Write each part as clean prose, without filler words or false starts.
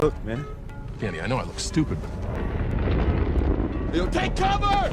Look, man. Danny, I know I look stupid, but... Yo, take cover!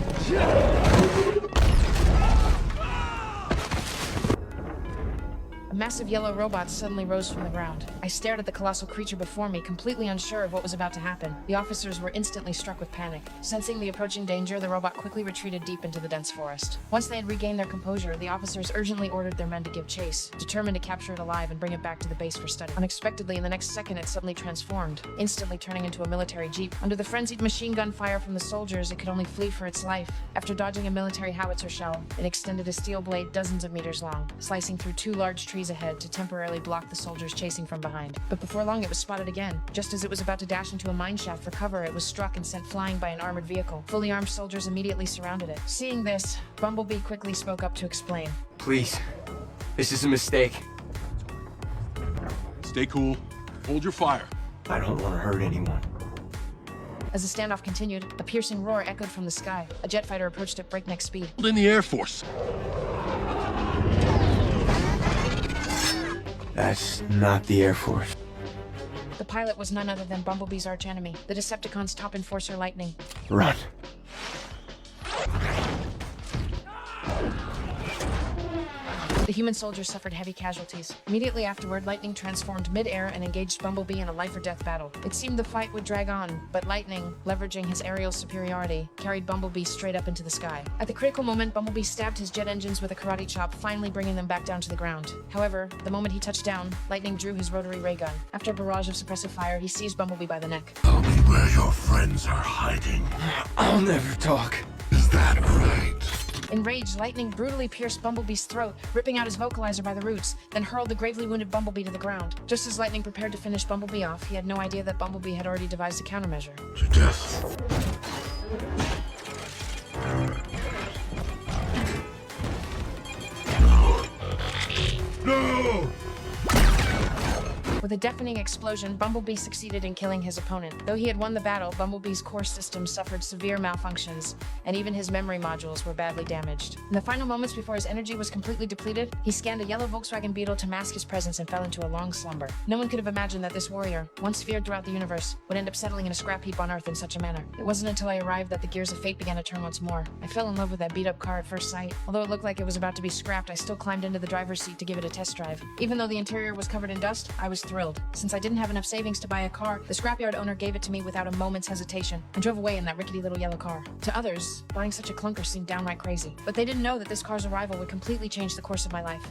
A massive yellow robot suddenly rose from the ground. I stared at the colossal creature before me, completely unsure of what was about to happen. The officers were instantly struck with panic. Sensing the approaching danger, the robot quickly retreated deep into the dense forest. Once they had regained their composure, the officers urgently ordered their men to give chase, determined to capture it alive and bring it back to the base for study. Unexpectedly, in the next second, it suddenly transformed, instantly turning into a military jeep. Under the frenzied machine gun fire from the soldiers, it could only flee for its life. After dodging a military howitzer shell, it extended a steel blade dozens of meters long, slicing through two large trees ahead to temporarily block the soldiers chasing from behind. But before long, it was spotted again. Just as it was about to dash into a mine shaft for cover, it was struck and sent flying by an armored vehicle. Fully armed soldiers immediately surrounded it. Seeing this, Bumblebee quickly spoke up to explain. Please, this is a mistake. Stay cool. Hold your fire. I don't want to hurt anyone. As the standoff continued, a piercing roar echoed from the sky. A jet fighter approached at breakneck speed. In the Air Force. That's not the Air Force. The pilot was none other than Bumblebee's archenemy, the Decepticons' top enforcer, Lightning. Run. The human soldiers suffered heavy casualties. Immediately afterward, Lightning transformed mid-air and engaged Bumblebee in a life-or-death battle. It seemed the fight would drag on, but Lightning, leveraging his aerial superiority, carried Bumblebee straight up into the sky. At the critical moment, Bumblebee stabbed his jet engines with a karate chop, finally bringing them back down to the ground. However, the moment he touched down, Lightning drew his rotary ray gun. After a barrage of suppressive fire, he seized Bumblebee by the neck. Tell me where your friends are hiding. I'll never talk. Is that right? Enraged, Lightning brutally pierced Bumblebee's throat, ripping out his vocalizer by the roots, then hurled the gravely wounded Bumblebee to the ground. Just as Lightning prepared to finish Bumblebee off, he had no idea that Bumblebee had already devised a countermeasure. To death. No! With a deafening explosion, Bumblebee succeeded in killing his opponent. Though he had won the battle, Bumblebee's core system suffered severe malfunctions, and even his memory modules were badly damaged. In the final moments before his energy was completely depleted, he scanned a yellow Volkswagen Beetle to mask his presence and fell into a long slumber. No one could have imagined that this warrior, once feared throughout the universe, would end up settling in a scrap heap on Earth in such a manner. It wasn't until I arrived that the gears of fate began to turn once more. I fell in love with that beat-up car at first sight. Although it looked like it was about to be scrapped, I still climbed into the driver's seat to give it a test drive. Even though the interior was covered in dust, I was thrilled. Since I didn't have enough savings to buy a car, the scrapyard owner gave it to me without a moment's hesitation and drove away in that rickety little yellow car. To others, buying such a clunker seemed downright crazy, but they didn't know that this car's arrival would completely change the course of my life.